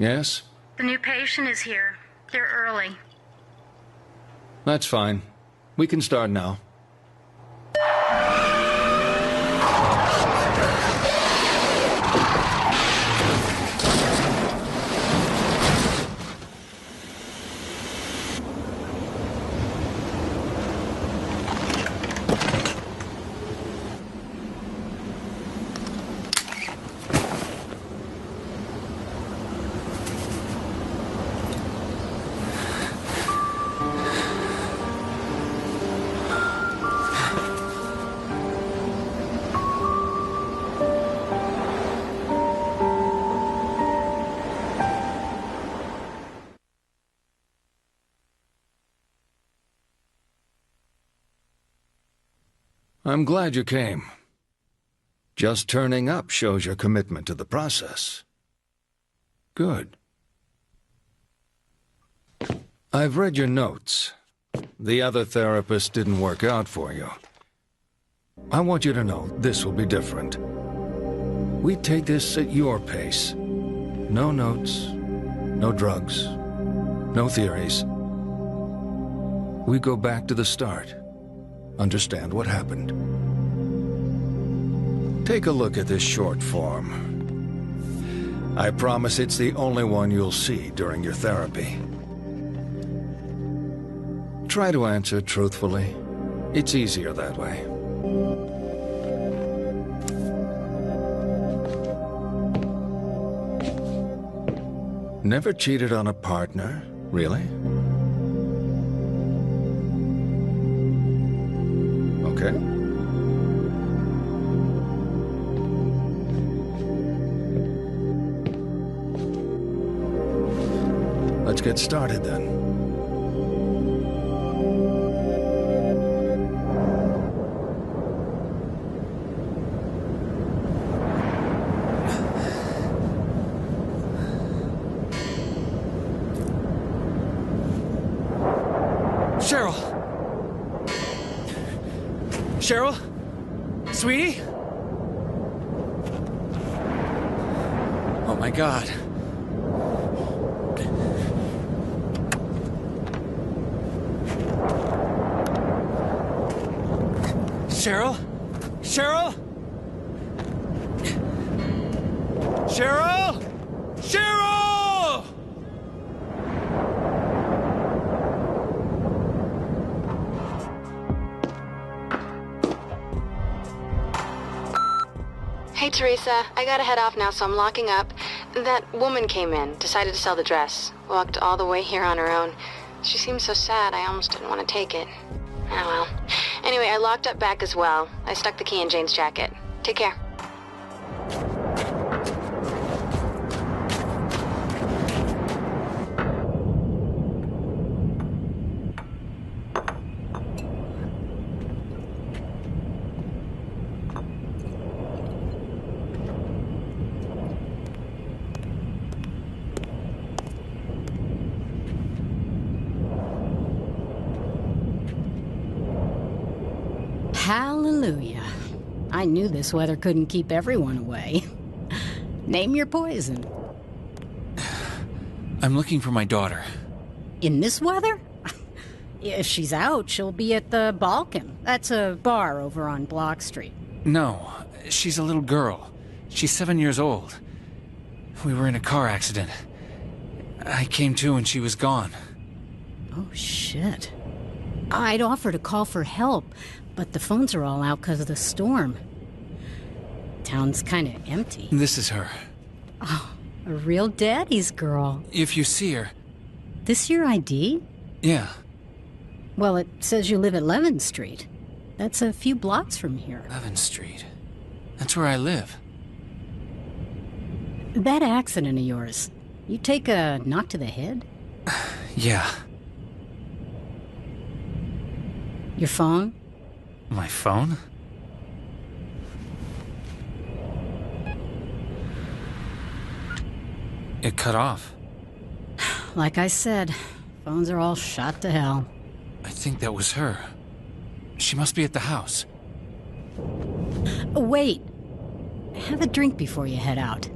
Yes? The new patient is here. They're early. That's fine. We can start now. I'm glad you came. Just turning up shows your commitment to the process. Good. I've read your notes. The other therapist didn't work out for you. I want you to know this will be different. We take this at your pace. No notes, no drugs, no theories. We go back to the start. Understand what happened. Take a look at this short form. I promise it's the only one you'll see during your therapy. Try to answer truthfully. It's easier that way. Never cheated on a partner, really? Okay. Let's get started then. Cheryl! Cheryl? Sweetie? Oh my God. Cheryl? Cheryl? Cheryl? Cheryl! Hey, Teresa. I gotta head off now, so I'm locking up. That woman came in, decided to sell the dress. Walked all the way here on her own. She seemed so sad, I almost didn't want to take it. Oh well. Anyway, I locked up back as well. I stuck the key in Jane's jacket. Take care. Hallelujah. I knew this weather couldn't keep everyone away. Name your poison. I'm looking for my daughter. In this weather? If she's out, she'll be at the Balkan. That's a bar over on Block Street. No, she's a little girl. She's 7 years old. We were in a car accident. I came to and she was gone. Oh, shit. I'd offer to call for help, but the phones are all out because of the storm. Town's kind of empty. This is her. Oh, a real daddy's girl. If you see her... This your ID? Yeah. Well, it says you live at Levin Street. That's a few blocks from here. Levin Street. That's where I live. That accident of yours, you take a knock to the head? Yeah. Your phone? My phone? It cut off. Like I said, phones are all shot to hell. I think that was her. She must be at the house. Wait. Have a drink before you head out.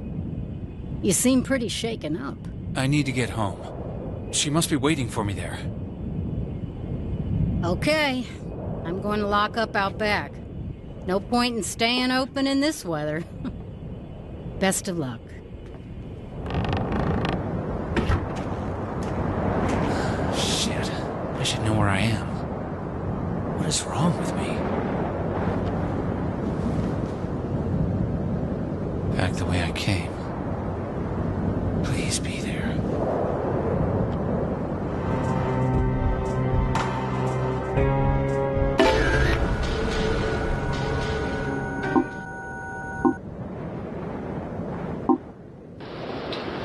You seem pretty shaken up. I need to get home. She must be waiting for me there. Okay. I'm going to lock up out back. No point in staying open in this weather. Best of luck. Shit. I should know where I am. What is wrong with me? Back the way I came. Please be there.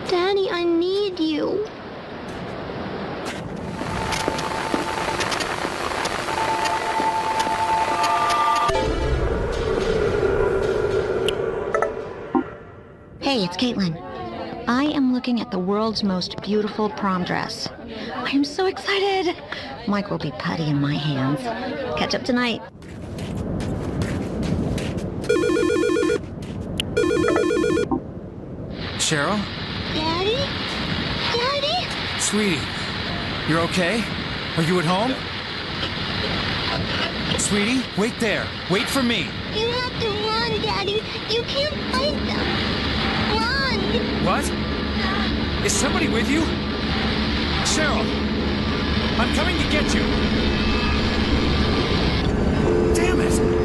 Daddy, I need you. Hey, it's Caitlin. I am looking at the world's most beautiful prom dress. I am so excited. Mike will be putty in my hands. Catch up tonight. Cheryl? Daddy? Daddy? Sweetie, you're okay? Are you at home? Sweetie, wait there. Wait for me. You have to run, Daddy. You can't fight them. Run! What? Is somebody with you? Cheryl! I'm coming to get you! Damn it!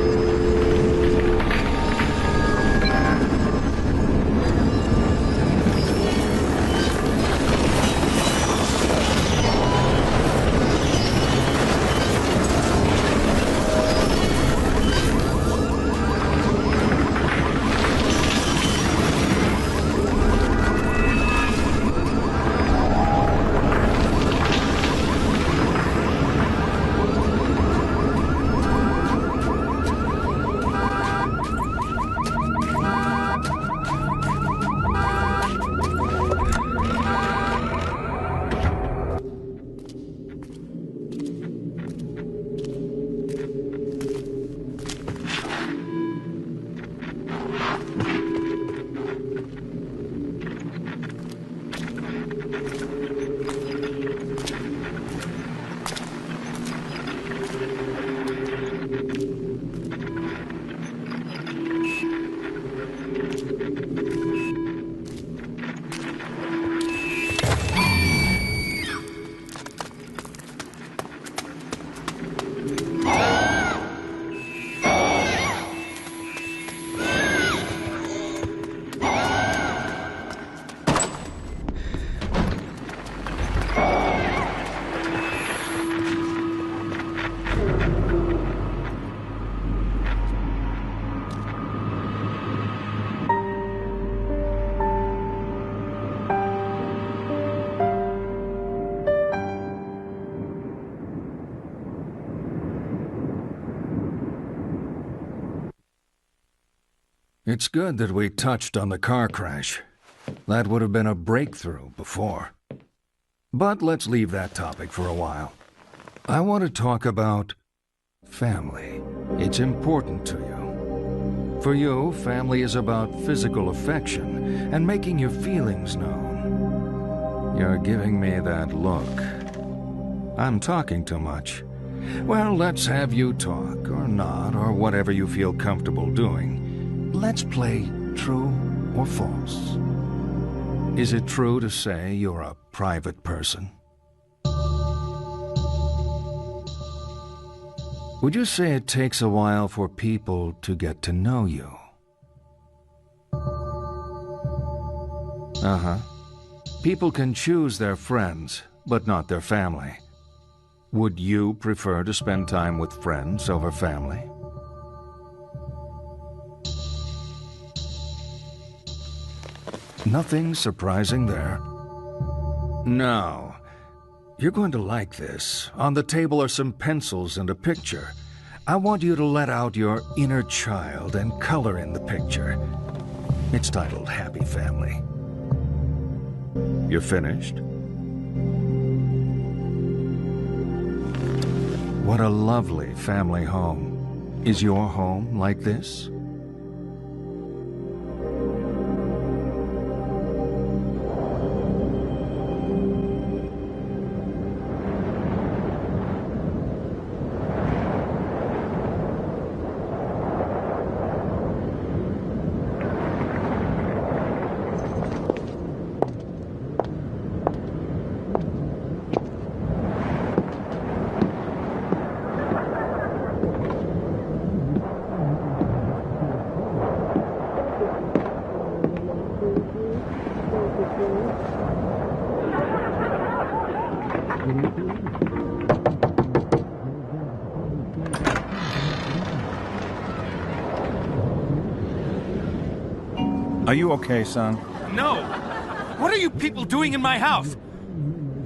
It's good that we touched on the car crash. That would have been a breakthrough before. But let's leave that topic for a while. I want to talk about family. It's important to you. For you, family is about physical affection and making your feelings known. You're giving me that look. I'm talking too much. Well, let's have you talk, or not, or whatever you feel comfortable doing. Let's play true or false. Is it true to say you're a private person? Would you say it takes a while for people to get to know you? Uh-huh. People can choose their friends, but not their family. Would you prefer to spend time with friends over family? Nothing surprising there. Now, you're going to like this. On the table are some pencils and a picture. I want you to let out your inner child and color in the picture. It's titled Happy Family. You're finished? What a lovely family home. Is your home like this? Are you okay, son? No! What are you people doing in my house?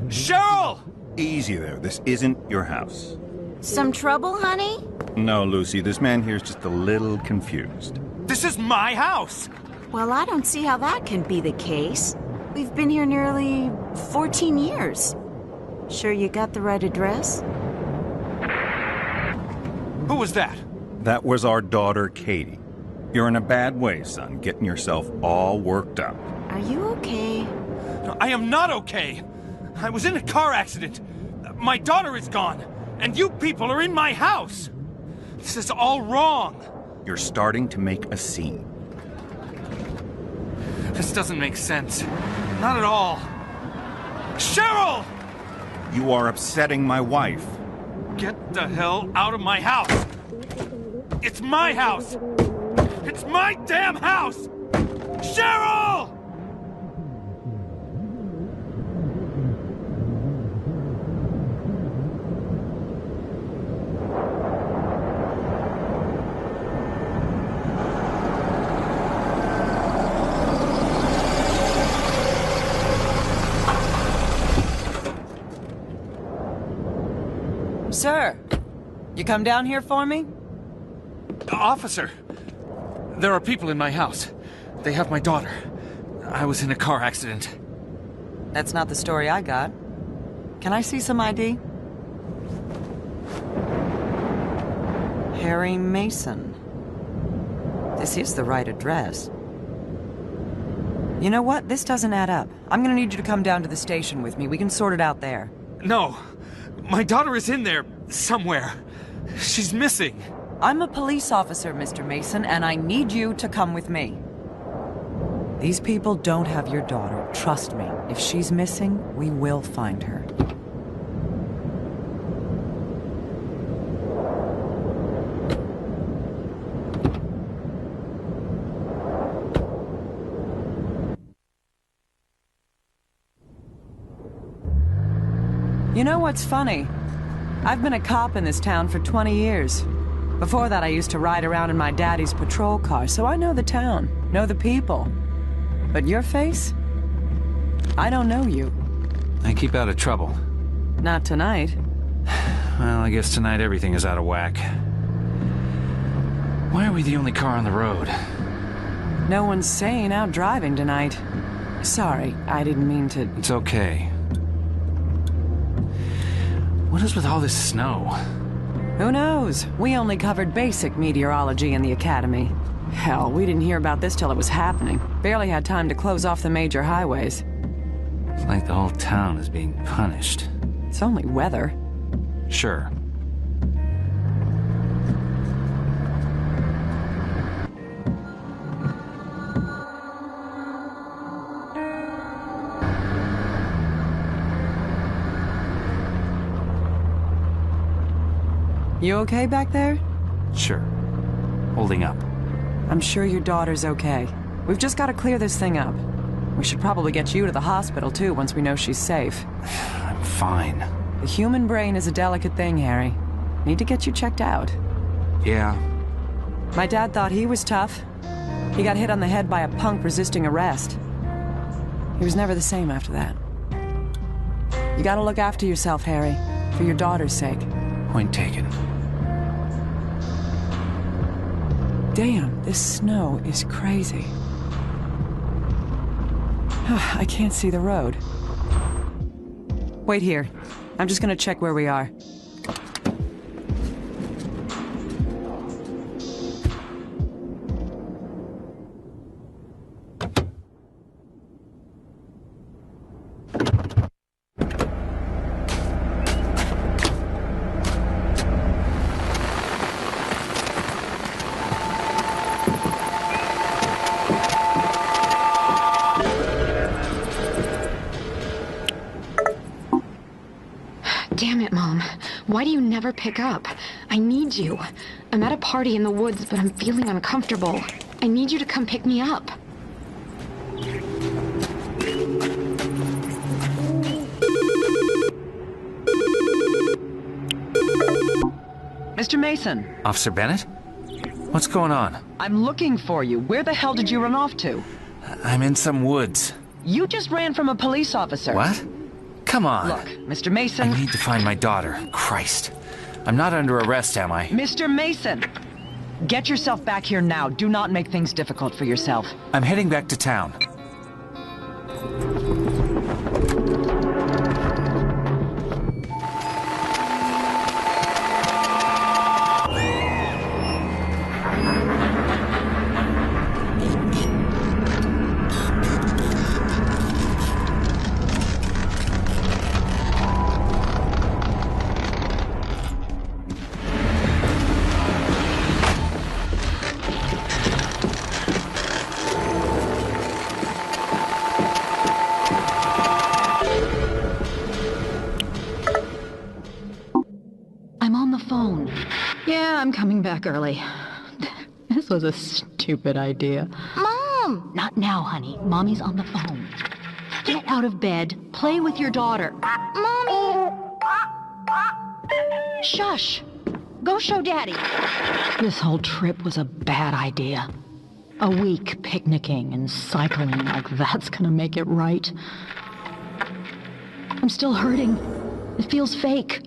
Cheryl! Easy there. This isn't your house. Some trouble, honey? No, Lucy, this man here's just a little confused. This is my house! Well, I don't see how that can be the case. We've been here nearly 14 years. Sure you got the right address? Who was that? That was our daughter, Katie. You're in a bad way, son, getting yourself all worked up. Are you okay? No, I am not okay. I was in a car accident. My daughter is gone, and you people are in my house. This is all wrong. You're starting to make a scene. This doesn't make sense. Not at all. Cheryl! You are upsetting my wife. Get the hell out of my house! It's my house! It's my damn house! Cheryl! Sir, you come down here for me? Officer, there are people in my house. They have my daughter. I was in a car accident. That's not the story I got. Can I see some ID? Harry Mason. This is the right address. You know what? This doesn't add up. I'm gonna need you to come down to the station with me. We can sort it out there. No, my daughter is in there somewhere. She's missing. I'm a police officer, Mr. Mason, and I need you to come with me. These people don't have your daughter. Trust me. If she's missing, we will find her. You know what's funny? I've been a cop in this town for 20 years. Before that, I used to ride around in my daddy's patrol car, so I know the town, know the people. But your face? I don't know you. I keep out of trouble. Not tonight. Well, I guess tonight everything is out of whack. Why are we the only car on the road? No one's sane out driving tonight. Sorry, I didn't mean to... It's okay. What is with all this snow? Who knows? We only covered basic meteorology in the academy. Hell, we didn't hear about this till it was happening. Barely had time to close off the major highways. It's like the whole town is being punished. It's only weather. Sure. You okay back there? Sure. Holding up. I'm sure your daughter's okay. We've just got to clear this thing up. We should probably get you to the hospital, too, once we know she's safe. I'm fine. The human brain is a delicate thing, Harry. Need to get you checked out. Yeah. My dad thought he was tough. He got hit on the head by a punk resisting arrest. He was never the same after that. You gotta look after yourself, Harry. For your daughter's sake. Point taken. Damn, this snow is crazy. I can't see the road. Wait here. I'm just gonna check where we are. Damn it, Mom. Why do you never pick up? I need you. I'm at a party in the woods, but I'm feeling uncomfortable. I need you to come pick me up. Mr. Mason. Officer Bennett? What's going on? I'm looking for you. Where the hell did you run off to? I'm in some woods. You just ran from a police officer. What? Come on. Look, Mr. Mason. I need to find my daughter. Christ. I'm not under arrest, am I? Mr. Mason! Get yourself back here now. Do not make things difficult for yourself. I'm heading back to town. I'm on the phone. Yeah, I'm coming back early. This was a stupid idea. Mom! Not now, honey. Mommy's on the phone. Get out of bed. Play with your daughter. Mommy! Shush! Go show Daddy. This whole trip was a bad idea. A week picnicking and cycling like that's gonna make it right. I'm still hurting. It feels fake.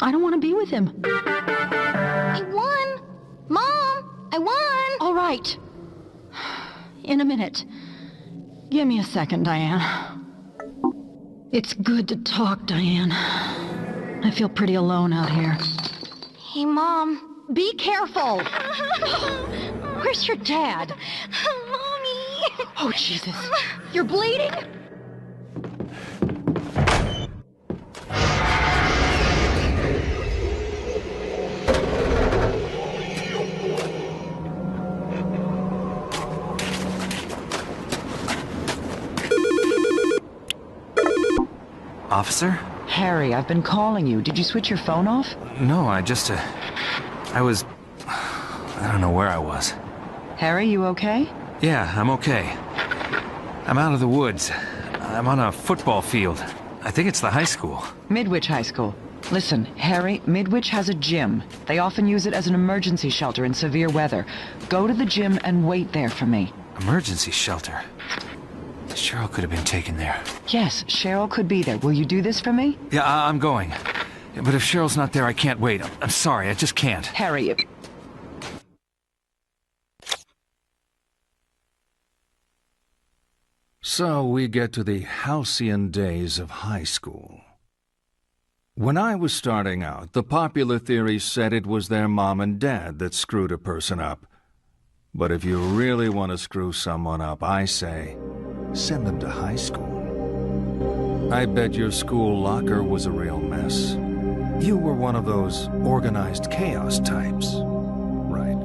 I don't want to be with him. I won! Mom! I won! All right. In a minute. Give me a second, Diane. It's good to talk, Diane. I feel pretty alone out here. Hey, Mom. Be careful! Where's your dad? Mommy! Oh, Jesus. You're bleeding? Officer? Harry, I've been calling you. Did you switch your phone off? No, I don't know where I was. Harry, you okay? Yeah, I'm okay. I'm out of the woods. I'm on a football field. I think it's the high school. Midwich High School. Listen, Harry, Midwich has a gym. They often use it as an emergency shelter in severe weather. Go to the gym and wait there for me. Emergency shelter? Cheryl could have been taken there. Yes, Cheryl could be there. Will you do this for me? Yeah, I'm going. But if Cheryl's not there, I can't wait. I'm sorry, I just can't. Harry... So we get to the halcyon days of high school. When I was starting out, the popular theory said it was their mom and dad that screwed a person up. But if you really want to screw someone up, I say, send them to high school. I bet your school locker was a real mess. You were one of those organized chaos types, right?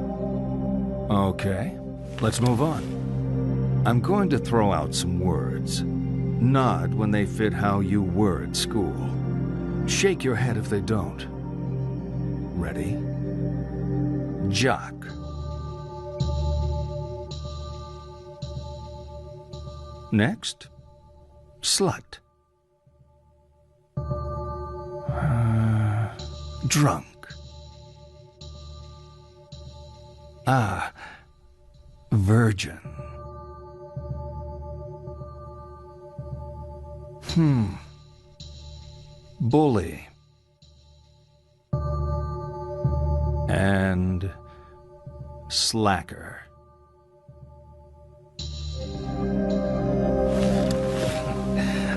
Okay, let's move on. I'm going to throw out some words. Nod when they fit how you were at school. Shake your head if they don't. Ready? Jock. Next, slut. Drunk. Virgin. Bully. And slacker.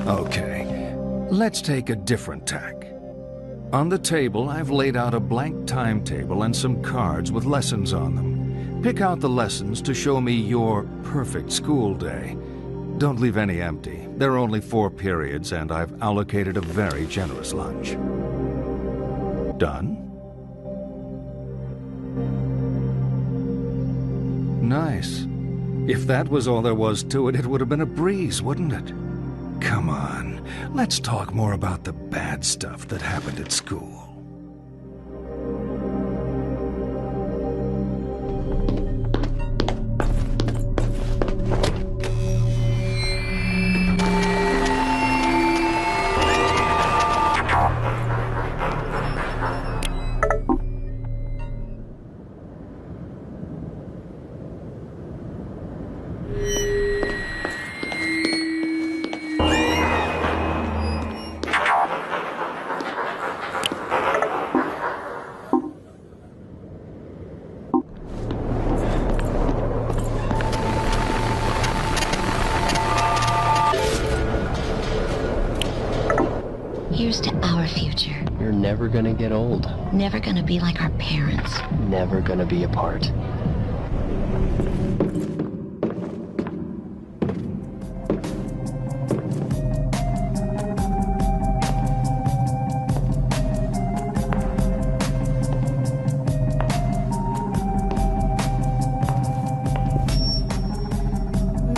Okay, let's take a different tack. On the table, I've laid out a blank timetable and some cards with lessons on them. Pick out the lessons to show me your perfect school day. Don't leave any empty. There are only 4 periods, and I've allocated a very generous lunch. Done? Nice. If that was all there was to it, it would have been a breeze, wouldn't it? Come on, let's talk more about the bad stuff that happened at school. Here's to our future. You're never gonna get old. Never gonna be like our parents. Never gonna be apart.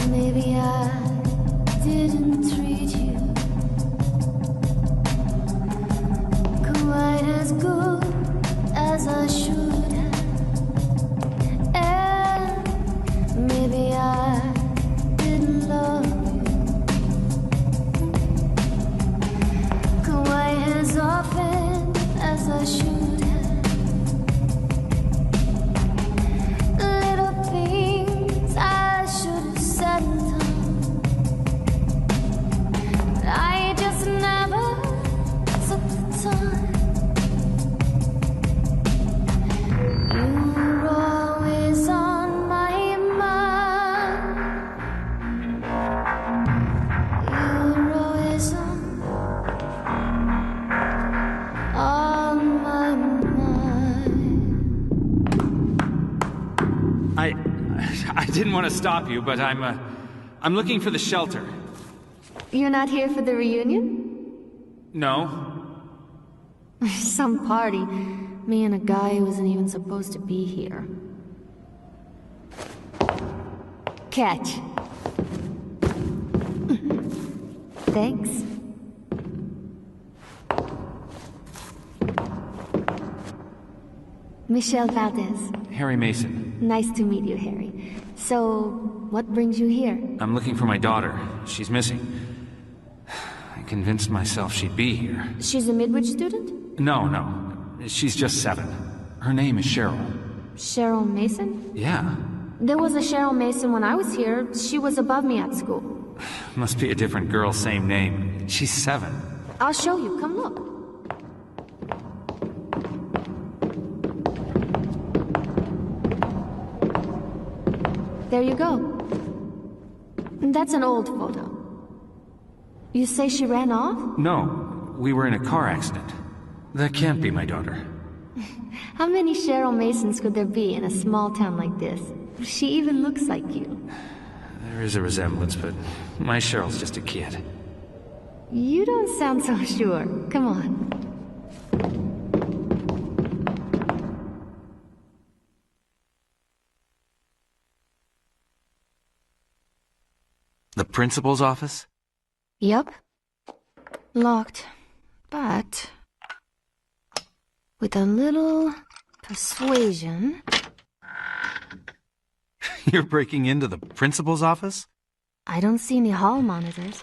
Maybe I didn't treat you quite as good as I should have. And maybe I didn't love you quite as often as I should have. Little things I should have said and done. I just never took the time. You were always on my mind. You were always on my mind. I didn't want to stop you, but I'm looking for the shelter. You're not here for the reunion? No. Some party. Me and a guy who wasn't even supposed to be here. Catch. Thanks. Michelle Valdez. Harry Mason. Nice to meet you, Harry. So, what brings you here? I'm looking for my daughter. She's missing. I convinced myself she'd be here. She's a Midwich student? No. She's just 7. Her name is Cheryl. Cheryl Mason? Yeah. There was a Cheryl Mason when I was here. She was above me at school. Must be a different girl, same name. She's 7. I'll show you. Come look. There you go. That's an old photo. You say she ran off? No, we were in a car accident. That can't be my daughter. How many Cheryl Masons could there be in a small town like this? She even looks like you. There is a resemblance, but my Cheryl's just a kid. You don't sound so sure. Come on. The principal's office? Yup. Locked. But with a little persuasion... You're breaking into the principal's office? I don't see any hall monitors.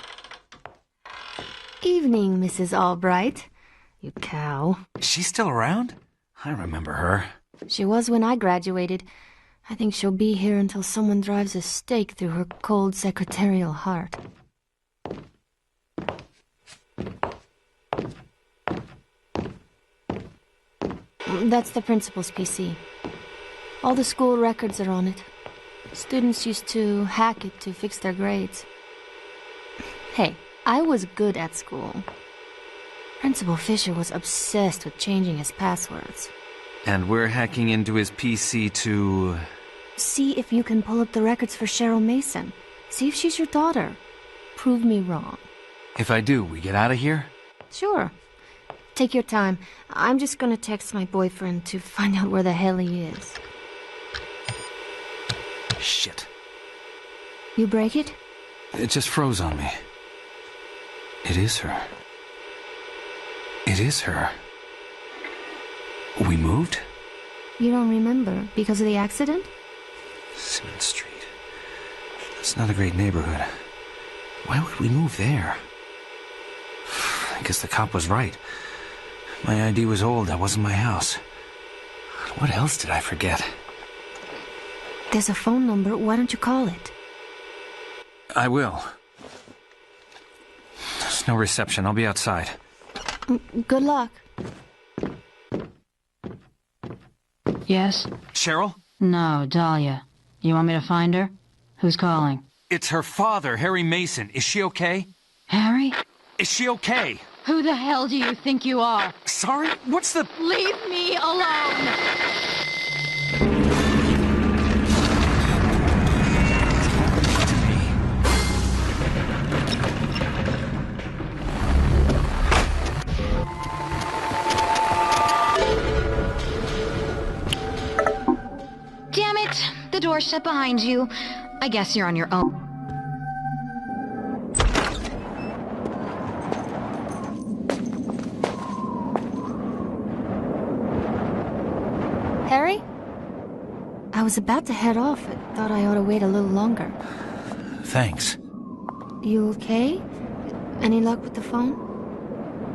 Evening, Mrs. Albright. You cow. She's still around? I remember her. She was when I graduated. I think she'll be here until someone drives a stake through her cold secretarial heart. That's the principal's PC. All the school records are on it. Students used to hack it to fix their grades. Hey, I was good at school. Principal Fisher was obsessed with changing his passwords. And we're hacking into his PC to... See if you can pull up the records for Cheryl Mason. See if she's your daughter. Prove me wrong. If I do, we get out of here? Sure. Take your time. I'm just gonna text my boyfriend to find out where the hell he is. Shit. You break it? It just froze on me. It is her. It is her. We moved? You don't remember because of the accident? Simmons Street. It's not a great neighborhood. Why would we move there? I guess the cop was right. My ID was old. That wasn't my house. What else did I forget? There's a phone number. Why don't you call it? I will. There's no reception. I'll be outside. Good luck. Yes? Cheryl? No, Dahlia. You want me to find her? Who's calling? It's her father, Harry Mason. Is she okay? Harry? Is she okay? Who the hell do you think you are? Sorry? What's the... Leave me alone! Damn it! The door's shut behind you. I guess you're on your own. Harry? I was about to head off. I thought I ought to wait a little longer. Thanks. You okay? Any luck with the phone?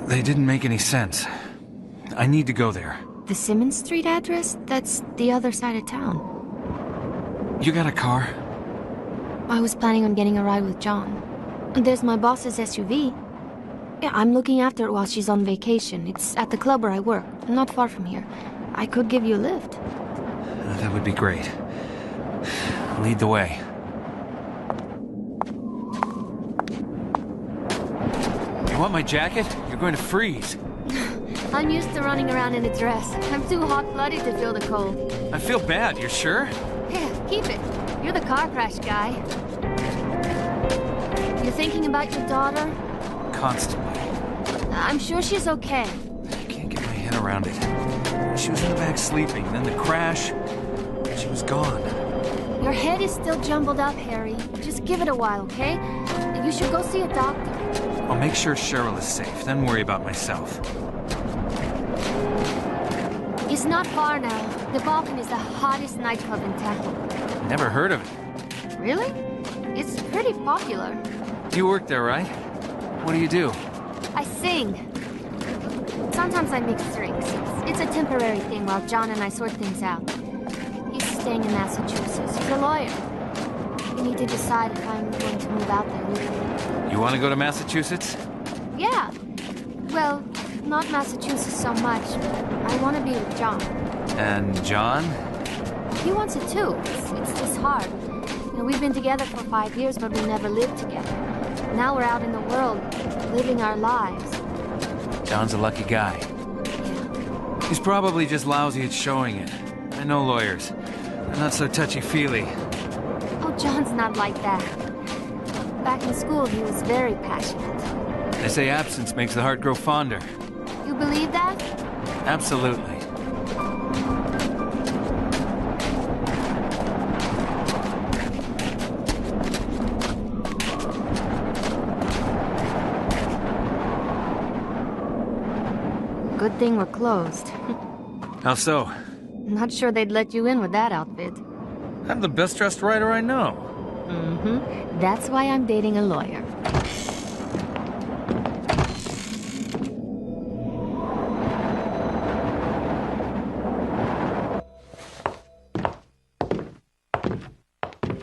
They didn't make any sense. I need to go there. The Simmons Street address? That's the other side of town. You got a car? I was planning on getting a ride with John. There's my boss's SUV. Yeah, I'm looking after it while she's on vacation. It's at the club where I work, not far from here. I could give you a lift. That would be great. Lead the way. You want my jacket? You're going to freeze. I'm used to running around in a dress. I'm too hot-blooded to feel the cold. I feel bad, you're sure? Yeah, keep it. You're the car crash guy. You thinking about your daughter? Constantly. I'm sure she's okay. I can't get my head around it. She was in the back sleeping, then the crash. She was gone. Your head is still jumbled up, Harry. Just give it a while, okay? You should go see a doctor. I'll make sure Cheryl is safe, then worry about myself. It's not far now. The Balkan is the hottest nightclub in town. Never heard of it. Really? It's pretty popular. You work there, right? What do you do? I sing. Sometimes I mix drinks. It's a temporary thing while John and I sort things out. He's staying in Massachusetts. He's a lawyer. We need to decide if I'm going to move out there with him. You want to go to Massachusetts? Yeah. Well, not Massachusetts so much. I want to be with John. And John? He wants it too. It's just hard. You know, we've been together for 5 years, but we never lived together. Now we're out in the world, living our lives. John's a lucky guy. Yeah. He's probably just lousy at showing it. I know lawyers. They're not so touchy-feely. Oh, John's not like that. Back in school, he was very passionate. They say absence makes the heart grow fonder. You believe that? Absolutely. Good thing we're closed. How so? Not sure they'd let you in with that outfit. I'm the best-dressed writer I know. Mm-hmm. That's why I'm dating a lawyer.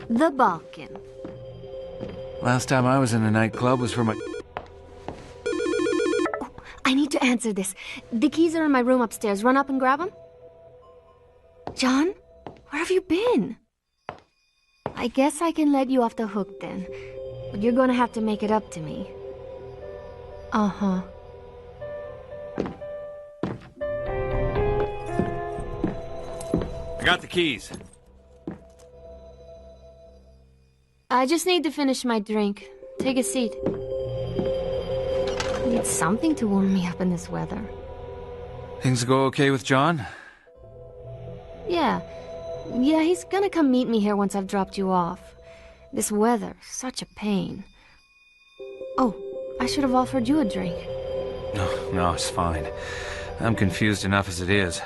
The Balkan. Last time I was in a nightclub was for my... I need to answer this. The keys are in my room upstairs. Run up and grab them. John, where have you been? I guess I can let you off the hook then. But you're gonna have to make it up to me. Uh-huh. I got the keys. I just need to finish my drink. Take a seat. Need something to warm me up in this weather. Things go okay with John? Yeah, he's gonna come meet me here once I've dropped you off. This weather, such a pain. Oh, I should have offered you a drink. No, it's fine. I'm confused enough as it is.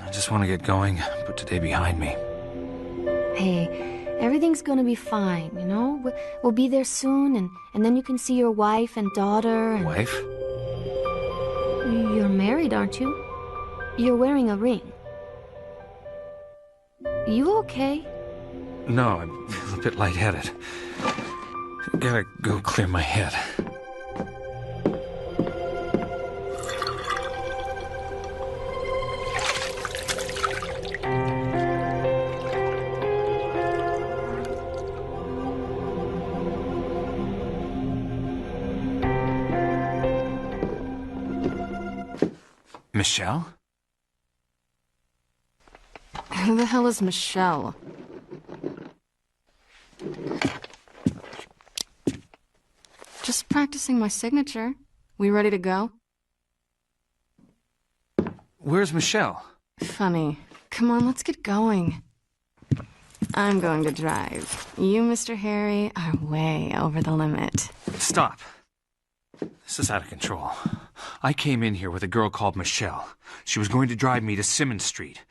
I just want to get going, put today behind me. Hey, everything's gonna be fine, you know? We'll be there soon, and then you can see your wife and daughter and... Wife? You're married, aren't you? You're wearing a ring. You okay? No, I'm a bit lightheaded. Gotta go clear my head. Michelle? Who the hell is Michelle? Just practicing my signature. We ready to go? Where's Michelle? Funny. Come on, let's get going. I'm going to drive. You, Mr. Harry, are way over the limit. Stop. This is out of control. I came in here with a girl called Michelle. She was going to drive me to Simmons Street.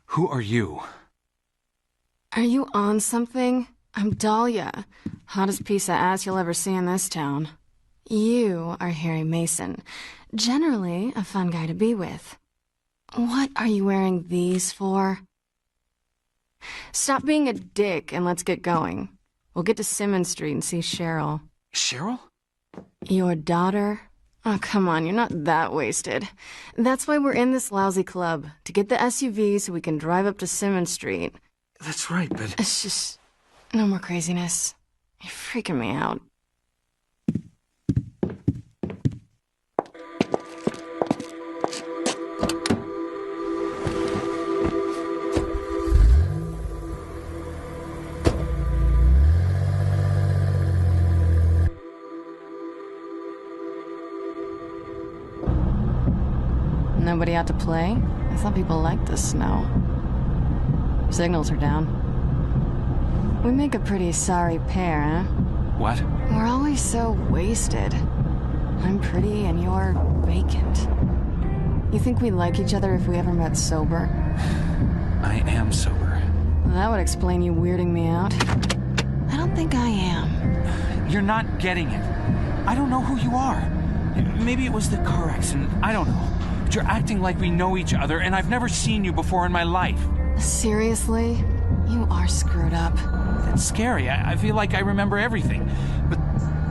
Who are you? Are you on something? I'm Dahlia. Hottest piece of ass you'll ever see in this town. You are Harry Mason. Generally, a fun guy to be with. What are you wearing these for? Stop being a dick and let's get going. We'll get to Simmons Street and see Cheryl. Cheryl? Your daughter? Oh, come on, you're not that wasted. That's why we're in this lousy club, to get the SUV so we can drive up to Simmons Street. That's right, but... It's just... no more craziness. You're freaking me out. Nobody out to play? I thought people liked the snow. Signals are down. We make a pretty sorry pair, huh? What? We're always so wasted. I'm pretty and you're vacant. You think we like each other if we ever met sober? I am sober. That would explain you weirding me out. I don't think I am. You're not getting it. I don't know who you are. Maybe it was the car accident. I don't know. But you're acting like we know each other, and I've never seen you before in my life. Seriously? You are screwed up. That's scary. I feel like I remember everything. But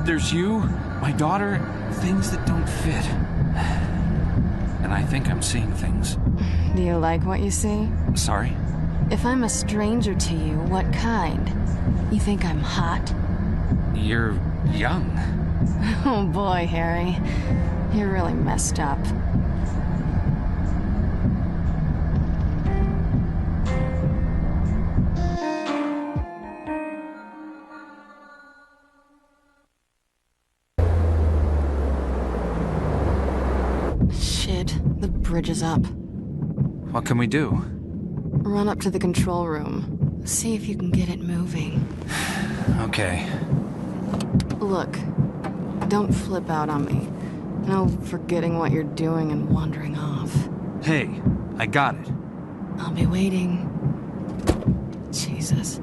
there's you, my daughter, things that don't fit. And I think I'm seeing things. Do you like what you see? Sorry? If I'm a stranger to you, what kind? You think I'm hot? You're young. Oh boy, Harry. You're really messed up. Shit, the bridge is up. What can we do? Run up to the control room. See if you can get it moving. Okay. Look, don't flip out on me. No forgetting what you're doing and wandering off. Hey, I got it. I'll be waiting. Jesus.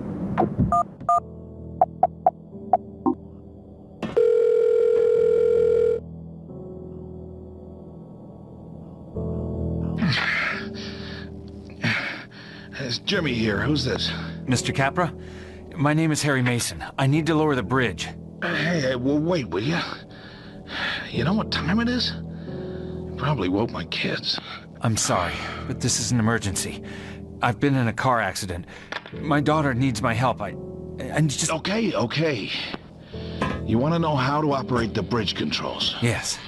It's Jimmy here. Who's this? Mr. Capra? My name is Harry Mason. I need to lower the bridge. Hey, well, wait, will you? You know what time it is? You probably woke my kids. I'm sorry, but this is an emergency. I've been in a car accident. My daughter needs my help. I just... Okay. You want to know how to operate the bridge controls? Yes.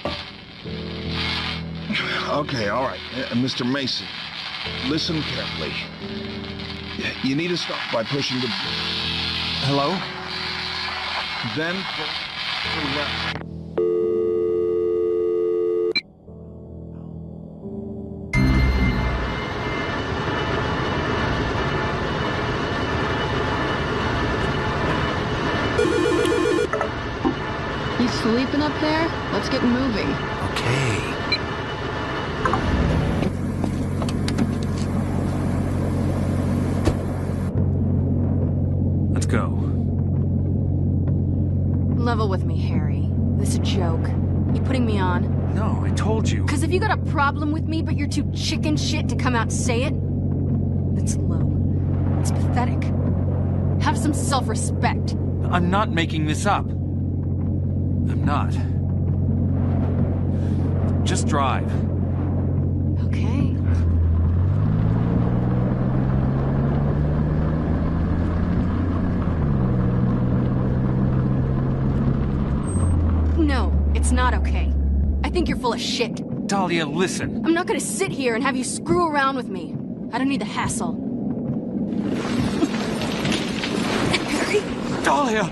Okay, all right. Mr. Mason, listen carefully. You need to stop by pushing the... Hello? Then pull left. You sleeping up there? Let's get moving. Okay. Let's go. Level with me, Harry. This a joke? You putting me on? No, I told you. Cause if you got a problem with me, but you're too chicken shit to come out and say it, that's low. It's pathetic. Have some self-respect. I'm not making this up. I'm not. Just drive. Okay. No, it's not okay. I think you're full of shit. Dahlia, listen. I'm not gonna sit here and have you screw around with me. I don't need the hassle. Dahlia!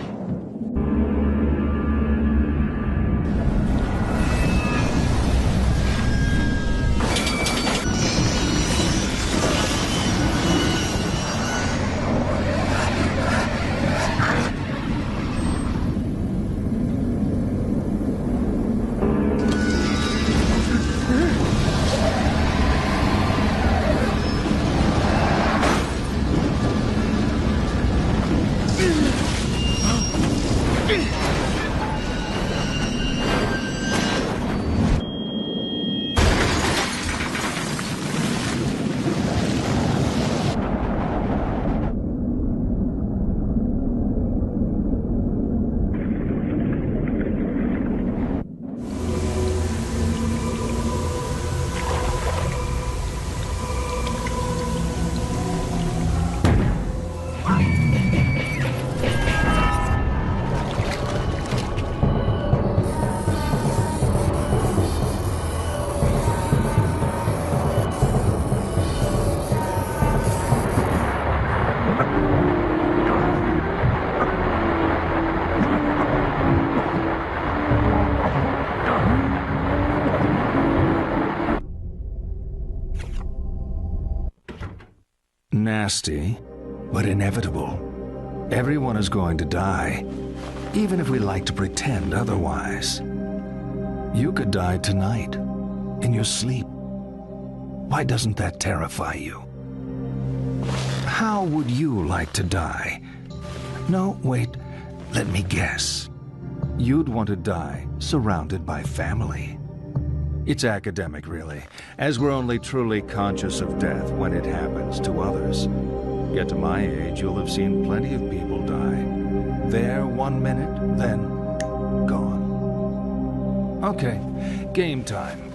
Nasty, but inevitable. Everyone is going to die, even if we like to pretend otherwise. You could die tonight, in your sleep. Why doesn't that terrify you? How would you like to die? No, wait, let me guess. You'd want to die surrounded by family. It's academic, really, as we're only truly conscious of death when it happens to others. Get to my age, you'll have seen plenty of people die. There 1 minute, then gone. Okay, game time.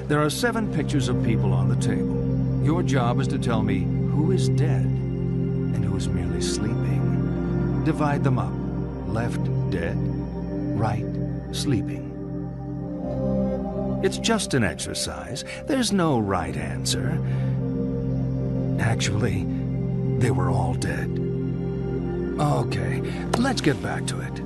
There are 7 pictures of people on the table. Your job is to tell me who is dead and who is merely sleeping. Divide them up. Left, dead. Right, sleeping. It's just an exercise. There's no right answer. Actually, they were all dead. Okay, let's get back to it.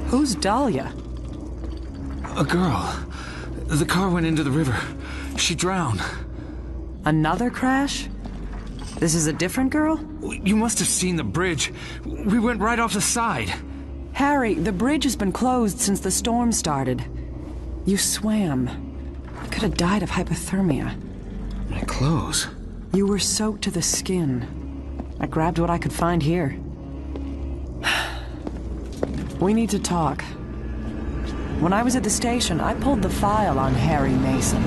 Who's Dahlia? A girl. The car went into the river. She drowned. Another crash? This is a different girl? You must have seen the bridge. We went right off the side. Harry, the bridge has been closed since the storm started. You swam. You could have died of hypothermia. My clothes? You were soaked to the skin. I grabbed what I could find here. We need to talk. When I was at the station, I pulled the file on Harry Mason.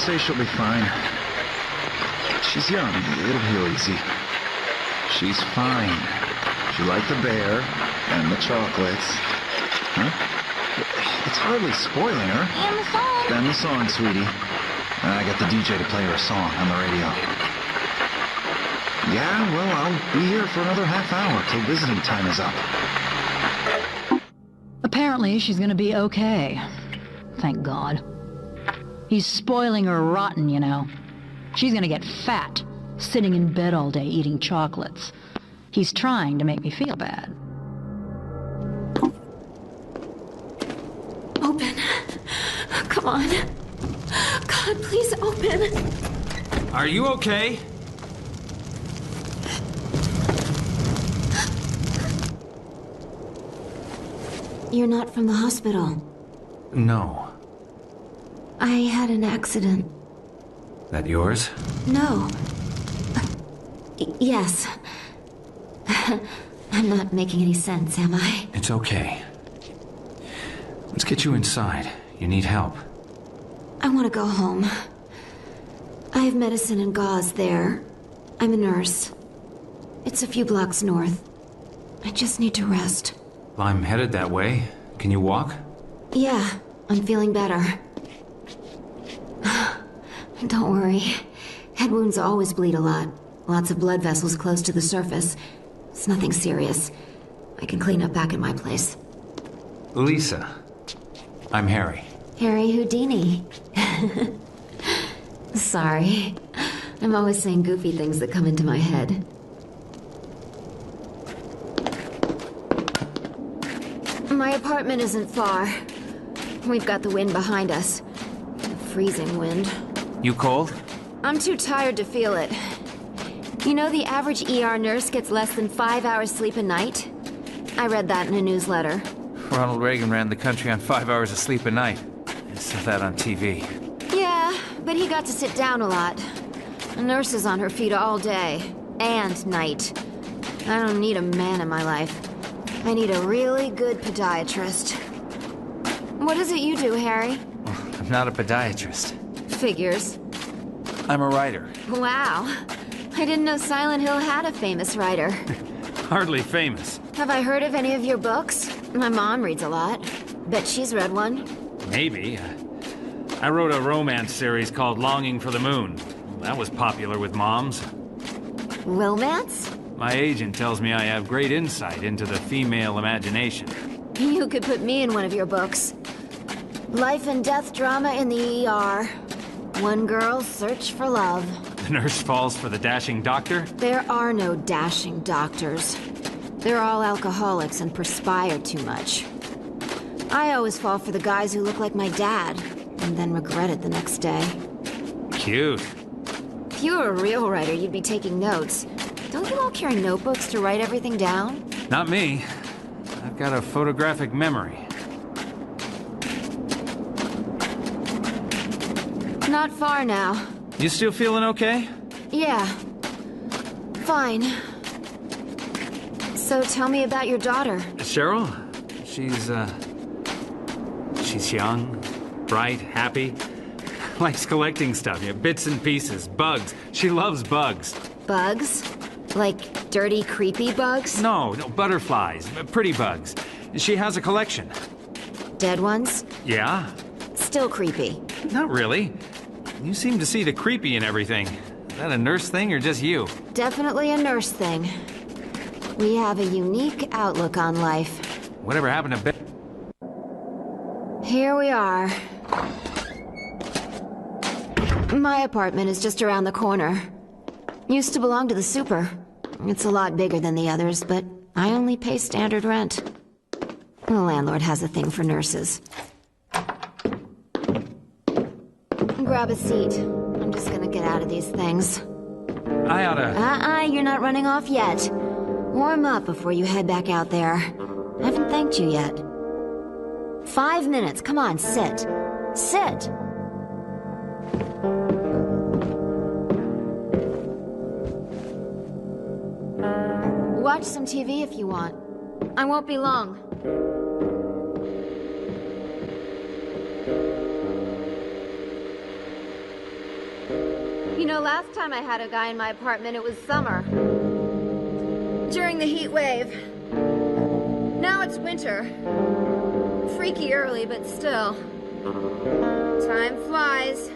Say she'll be fine. She's young. It'll heal easy. She's fine. She liked the bear and the chocolates. Huh? It's hardly spoiling her. And the song. And the song, sweetie. I got the DJ to play her a song on the radio. Yeah, well, I'll be here for another half hour till visiting time is up. Apparently, she's gonna be okay. Thank God. He's spoiling her rotten, you know. She's gonna get fat, sitting in bed all day eating chocolates. He's trying to make me feel bad. Open. Come on. God, please open. Are you okay? You're not from the hospital. No. I had an accident. That yours? No. Yes. I'm not making any sense, am I? It's okay. Let's get you inside. You need help. I want to go home. I have medicine and gauze there. I'm a nurse. It's a few blocks north. I just need to rest. Well, I'm headed that way. Can you walk? Yeah, I'm feeling better. Don't worry. Head wounds always bleed a lot. Lots of blood vessels close to the surface. It's nothing serious. I can clean up back at my place. Lisa. I'm Harry. Harry Houdini. Sorry. I'm always saying goofy things that come into my head. My apartment isn't far. We've got the wind behind us. A freezing wind. You cold? I'm too tired to feel it. You know the average ER nurse gets less than 5 hours sleep a night? I read that in a newsletter. Ronald Reagan ran the country on 5 hours of sleep a night. I saw that on TV. Yeah, but he got to sit down a lot. A nurse is on her feet all day. And night. I don't need a man in my life. I need a really good podiatrist. What is it you do, Harry? I'm not a podiatrist. Figures. I'm a writer. Wow. I didn't know Silent Hill had a famous writer. Hardly famous. Have I heard of any of your books? My mom reads a lot. Bet she's read one. Maybe. I wrote a romance series called Longing for the Moon. That was popular with moms. Romance? My agent tells me I have great insight into the female imagination. You could put me in one of your books. Life and death drama in the ER. One girl's search for love. The nurse falls for the dashing doctor? There are no dashing doctors. They're all alcoholics and perspire too much. I always fall for the guys who look like my dad, and then regret it the next day. Cute. If you were a real writer, you'd be taking notes. Don't you all carry notebooks to write everything down? Not me. I've got a photographic memory. Not far now. You still feeling okay? Yeah. Fine. So tell me about your daughter. Cheryl? She's young, bright, happy. Likes collecting stuff, bits and pieces, bugs. She loves bugs. Bugs? Like dirty, creepy bugs? No, butterflies, pretty bugs. She has a collection. Dead ones? Yeah. Still creepy. Not really. You seem to see the creepy in everything. Is that a nurse thing or just you? Definitely a nurse thing. We have a unique outlook on life. Whatever happened to Here we are. My apartment is just around the corner. Used to belong to the super. It's a lot bigger than the others, but I only pay standard rent. The landlord has a thing for nurses. Grab a seat. I'm just gonna get out of these things. I oughta... You're not running off yet. Warm up before you head back out there. I haven't thanked you yet. 5 minutes, come on, sit. Sit! Watch some TV if you want. I won't be long. You know, last time I had a guy in my apartment, it was summer. During the heat wave. Now it's winter. Freaky early, but still. Time flies.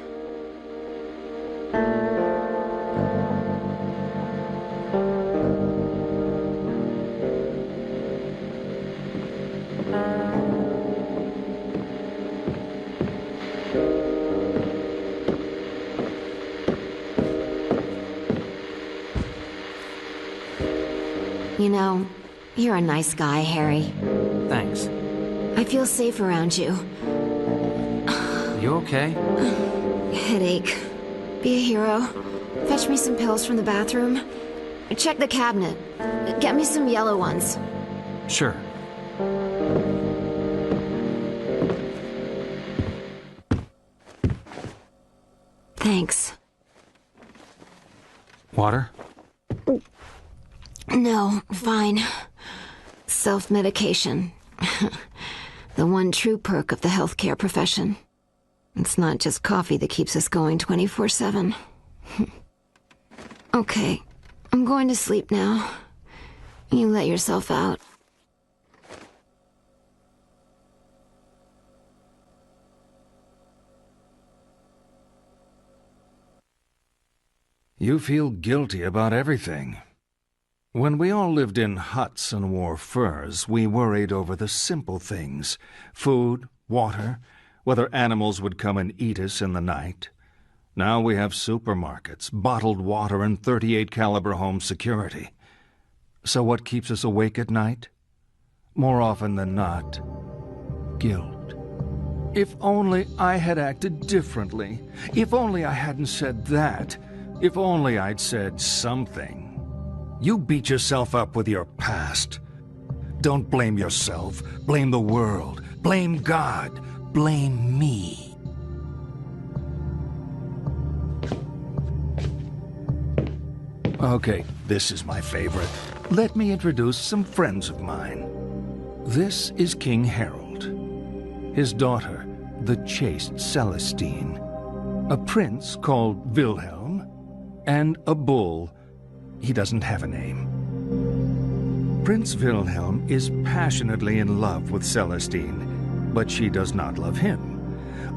You know, you're a nice guy, Harry. Thanks. I feel safe around you. You okay? Headache. Be a hero. Fetch me some pills from the bathroom. Check the cabinet. Get me some yellow ones. Sure. Thanks. Water? No, fine. Self-medication. The one true perk of the healthcare profession. It's not just coffee that keeps us going 24/7. Okay, I'm going to sleep now. You let yourself out. You feel guilty about everything. When we all lived in huts and wore furs, we worried over the simple things: food, water, whether animals would come and eat us in the night. Now we have supermarkets, bottled water, and .38 caliber home security. So what keeps us awake at night? More often than not, guilt. If only I had acted differently. If only I hadn't said that. If only I'd said something. You beat yourself up with your past. Don't blame yourself. Blame the world. Blame God. Blame me. Okay, this is my favorite. Let me introduce some friends of mine. This is King Harold. His daughter, the chaste Celestine. A prince called Wilhelm. And a bull. He doesn't have a name. Prince Wilhelm is passionately in love with Celestine, but she does not love him.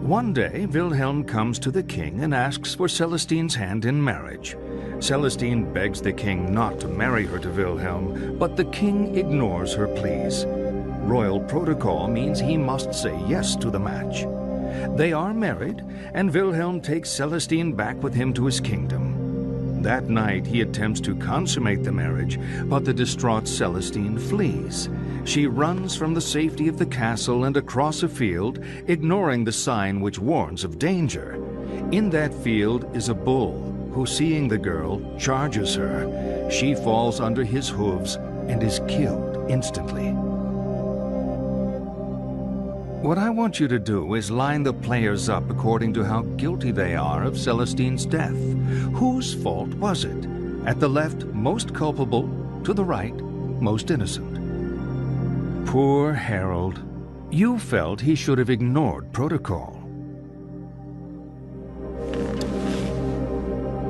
One day, Wilhelm comes to the king and asks for Celestine's hand in marriage. Celestine begs the king not to marry her to Wilhelm, but the king ignores her pleas. Royal protocol means he must say yes to the match. They are married, and Wilhelm takes Celestine back with him to his kingdom. That night, he attempts to consummate the marriage, but the distraught Celestine flees. She runs from the safety of the castle and across a field, ignoring the sign which warns of danger. In that field is a bull, who, seeing the girl, charges her. She falls under his hooves and is killed instantly. What I want you to do is line the players up according to how guilty they are of Celestine's death. Whose fault was it? At the left, most culpable. To the right, most innocent. Poor Harold. You felt he should have ignored protocol.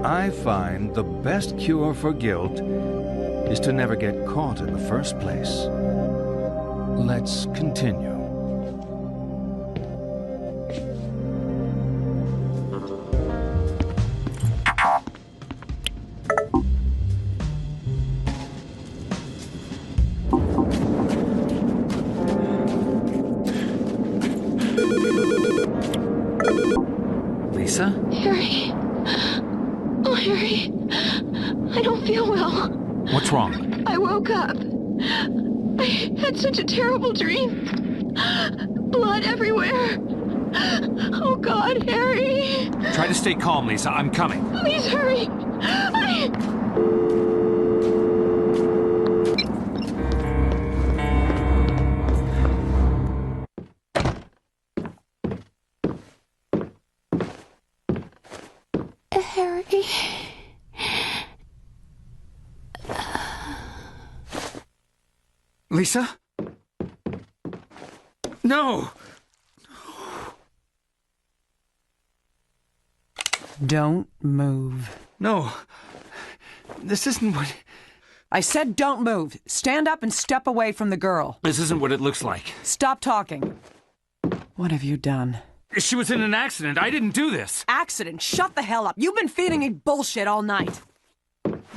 I find the best cure for guilt is to never get caught in the first place. Let's continue. Lisa? Harry. Oh, Harry. I don't feel well. What's wrong? I woke up. I had such a terrible dream. Blood everywhere. Oh, God, Harry. Try to stay calm, Lisa. I'm coming. Please hurry. Harry. Lisa? No! Don't move. No. This isn't what... I said don't move. Stand up and step away from the girl. This isn't what it looks like. Stop talking. What have you done? She was in an accident. I didn't do this. Accident? Shut the hell up. You've been feeding me bullshit all night.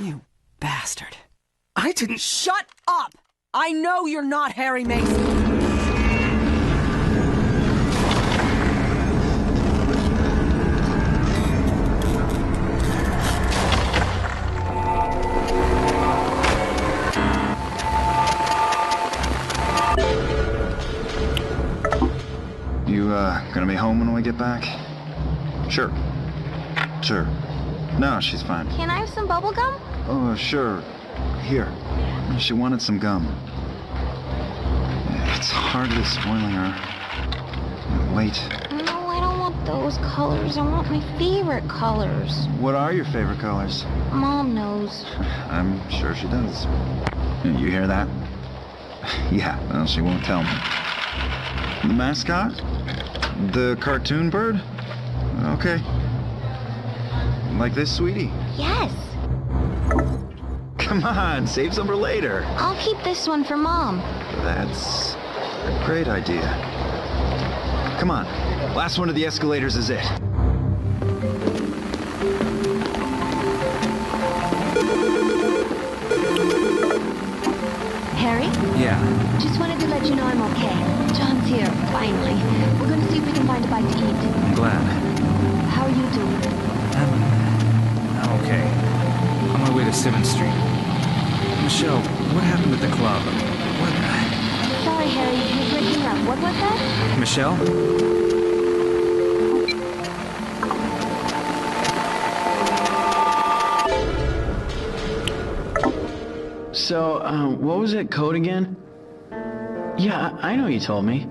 You bastard. I didn't... Shut up! I know you're not Harry Mason. You gonna be home when we get back? Sure. Sure. No, she's fine. Can I have some bubble gum? Oh, sure. Here. She wanted some gum. It's hardly spoiling her. Wait. No, I don't want those colors. I want my favorite colors. What are your favorite colors? Mom knows. I'm sure she does. You hear that? Yeah, well, she won't tell me. The mascot? The cartoon bird? Okay. Like this, sweetie? Yes. Come on, save some for later. I'll keep this one for Mom. That's a great idea. Come on, last one of the escalators is it. Harry? Yeah. Just wanted to let you know I'm okay. John's here, finally. We're gonna see if we can find a bite to eat. I'm glad. How are you doing? I'm okay. On my way to 7th Street. Michelle, what happened at the club? What? Sorry, Harry, you're breaking up. What was that? Michelle? So, what was that code again? Yeah, I know you told me.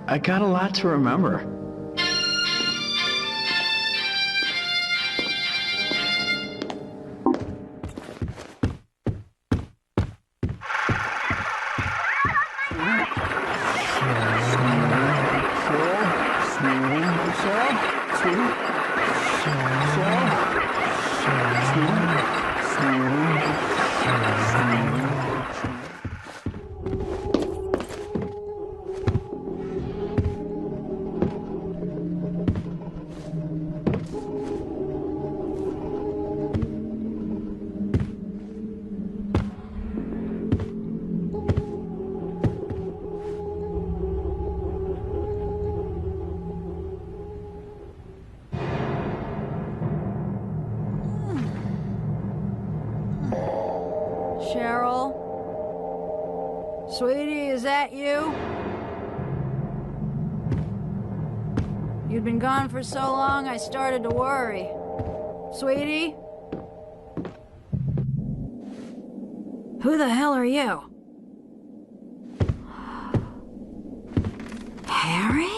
I got a lot to remember. Cheryl? Sweetie, is that you? You'd been gone for so long, I started to worry. Sweetie? Who the hell are you? Harry?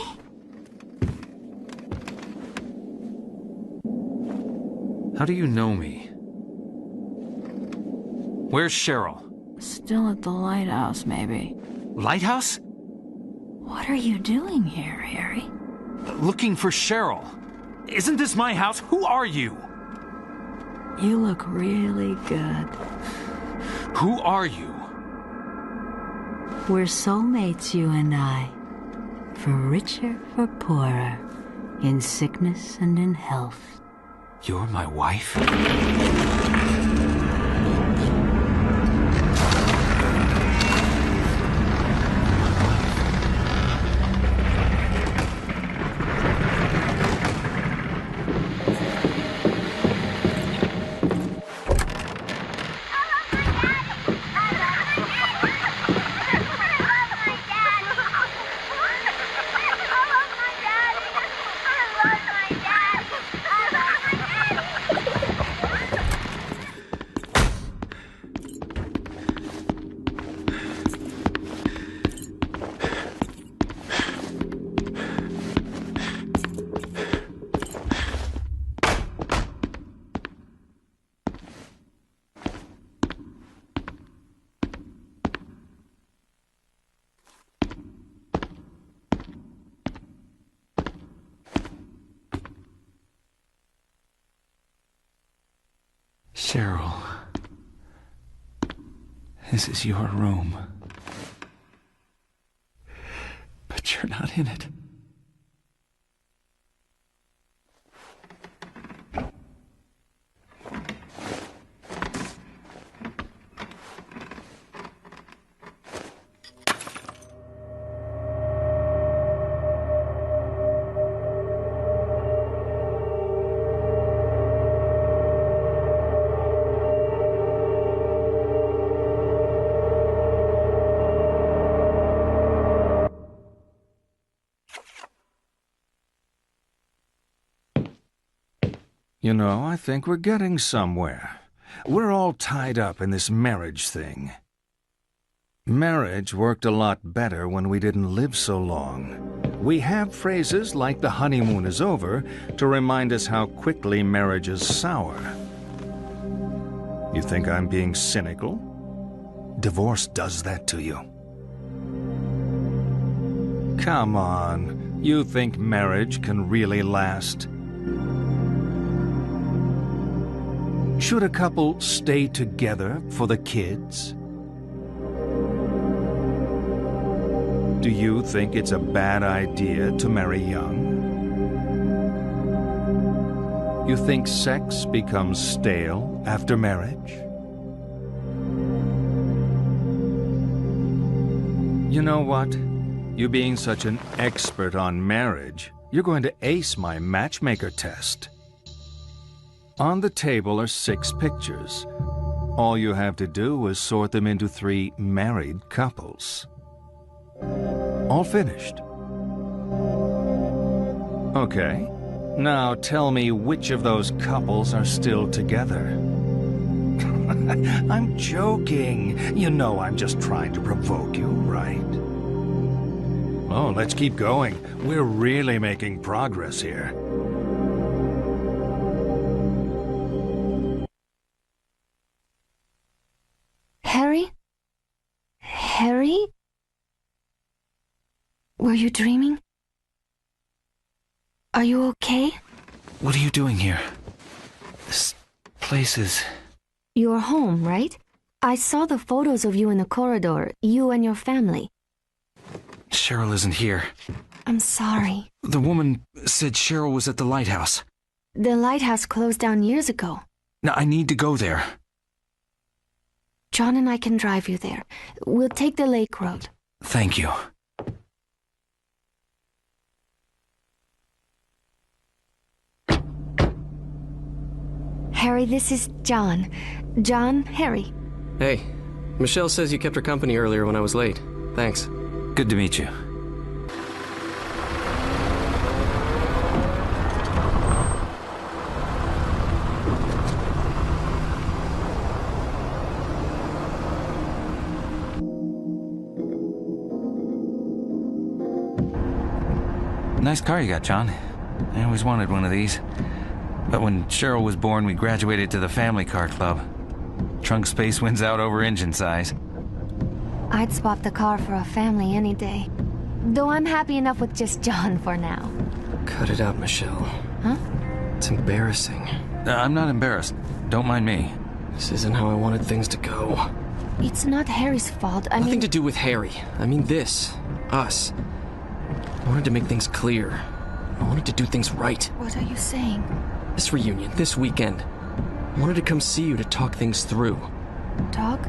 How do you know me? Where's Cheryl? Still at the lighthouse, maybe. Lighthouse? What are you doing here, Harry? Looking for Cheryl. Isn't this my house? Who are you? You look really good. Who are you? We're soulmates, you and I. For richer, for poorer. In sickness and in health. You're my wife? Cheryl, this is your room. But you're not in it. You know, I think we're getting somewhere. We're all tied up in this marriage thing. Marriage worked a lot better when we didn't live so long. We have phrases like the honeymoon is over to remind us how quickly marriages sour. You think I'm being cynical? Divorce does that to you. Come on, you think marriage can really last? Should a couple stay together for the kids? Do you think it's a bad idea to marry young? You think sex becomes stale after marriage? You know what? You being such an expert on marriage, you're going to ace my matchmaker test. On the table are 6 pictures. All you have to do is sort them into 3 married couples. All finished. Okay. Now tell me which of those couples are still together. I'm joking. You know I'm just trying to provoke you, right? Oh, let's keep going. We're really making progress here. Harry? Harry? Were you dreaming? Are you okay? What are you doing here? This place is... You're home, right? I saw the photos of you in the corridor, you and your family. Cheryl isn't here. I'm sorry. The woman said Cheryl was at the lighthouse. The lighthouse closed down years ago. Now, I need to go there. John and I can drive you there. We'll take the lake road. Thank you. Harry, this is John. John, Harry. Hey, Michelle says you kept her company earlier when I was late. Thanks. Good to meet you. Nice car you got, John. I always wanted one of these. But when Cheryl was born, we graduated to the family car club. Trunk space wins out over engine size. I'd swap the car for a family any day. Though I'm happy enough with just John for now. Cut it out, Michelle. Huh? It's embarrassing. I'm not embarrassed. Don't mind me. This isn't how I wanted things to go. It's not Harry's fault. Nothing to do with Harry. I mean this. Us. I wanted to make things clear. I wanted to do things right. What are you saying? This reunion, this weekend. I wanted to come see you to talk things through. Talk?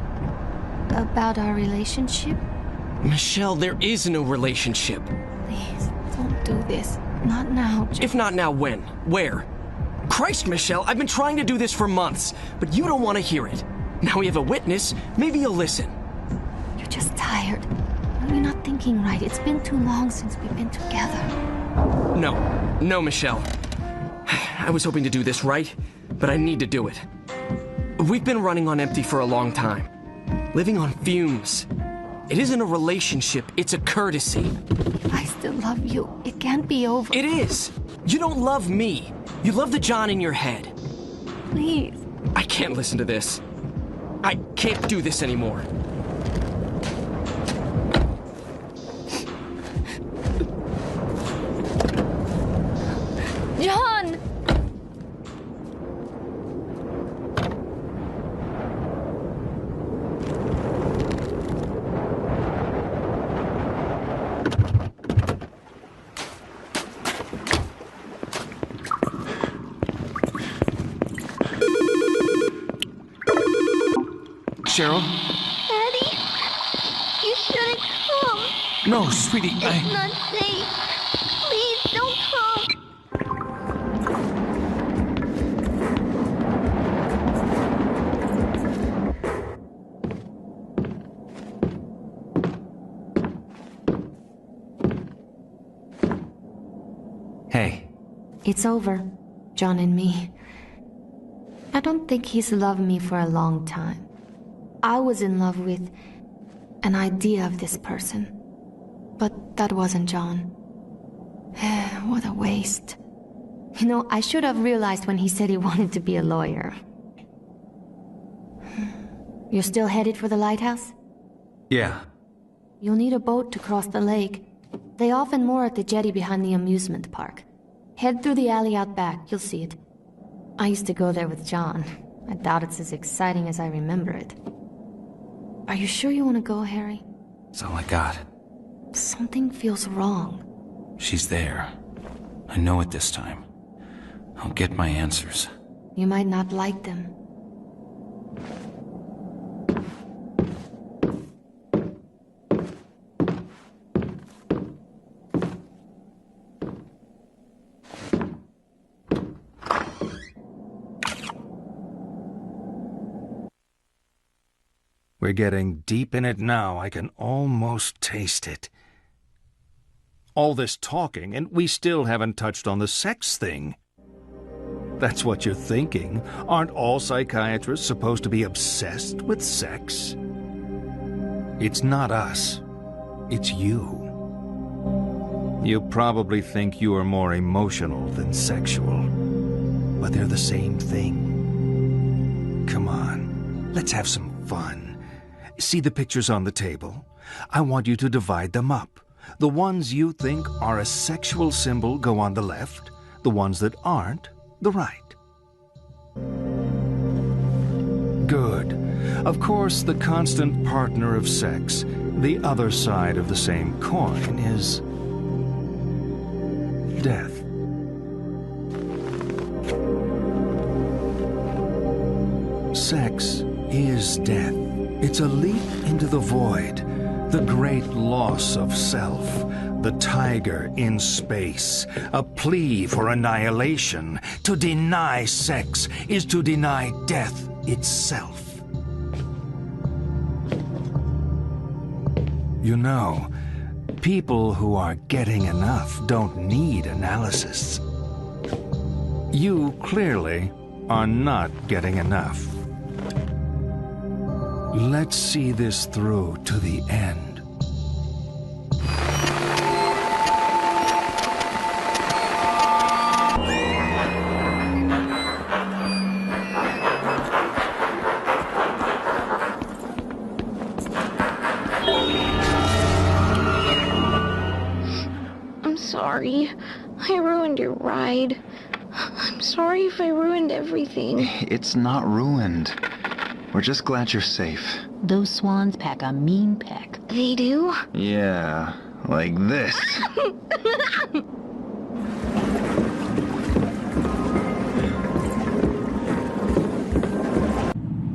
About our relationship? Michelle, there is no relationship. Please, don't do this. Not now, John. If not now, when? Where? Christ, Michelle, I've been trying to do this for months, but you don't want to hear it. Now we have a witness, maybe you'll listen. You're just tired. You're not thinking right. It's been too long since we've been together. No, Michelle. I was hoping to do this right, but I need to do it. We've been running on empty for a long time. Living on fumes. It isn't a relationship, it's a courtesy. I still love you. It can't be over. It is. You don't love me. You love the John in your head. Please. I can't listen to this. I can't do this anymore. John! Cheryl? Daddy, you shouldn't come. No, sweetie, It's not safe. Please don't come. Hey. It's over, John and me. don't think he's loved me for a long time. I was in love with an idea of this person. But that wasn't John. What a waste. You know, I should have realized when he said he wanted to be a lawyer. You're still headed for the lighthouse? Yeah. You'll need a boat to cross the lake. They often moor at the jetty behind the amusement park. Head through the alley out back, you'll see it. I used to go there with John. I doubt it's as exciting as I remember it. Are you sure you want to go, Harry? That's all I got. Something feels wrong. She's there. I know it this time. I'll get my answers. You might not like them. We're getting deep in it now. I can almost taste it. All this talking, and we still haven't touched on the sex thing. That's what you're thinking. Aren't all psychiatrists supposed to be obsessed with sex? It's not us. It's you. You probably think you are more emotional than sexual, but they're the same thing. Come on, let's have some fun. See the pictures on the table? I want you to divide them up. The ones you think are a sexual symbol go on the left, the ones that aren't, the right. Good. Of course, the constant partner of sex, the other side of the same coin, is death. Sex is death. It's a leap into the void, the great loss of self, the tiger in space, a plea for annihilation. To deny sex is to deny death itself. You know, people who are getting enough don't need analysis. You clearly are not getting enough. Let's see this through to the end. I'm sorry. I ruined your ride. I'm sorry if I ruined everything. It's not ruined. We're just glad you're safe. Those swans pack a mean peck. They do? Yeah, like this.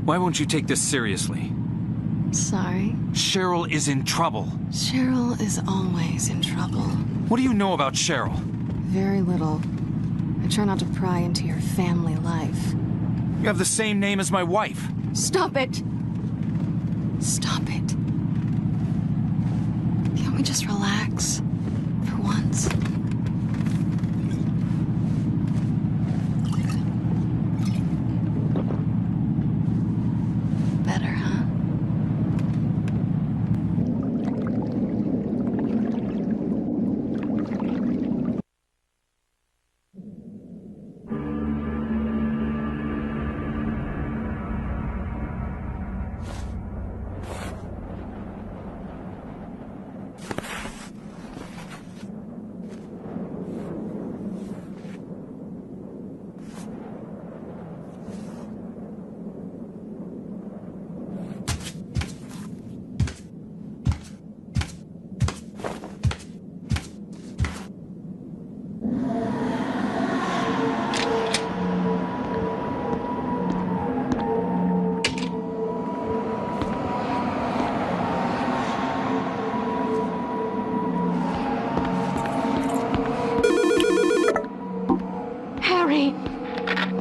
Why won't you take this seriously? Sorry. Cheryl is in trouble. Cheryl is always in trouble. What do you know about Cheryl? Very little. I try not to pry into your family life. You have the same name as my wife. Stop it! Stop it. Can't we just relax? For once? Better, huh?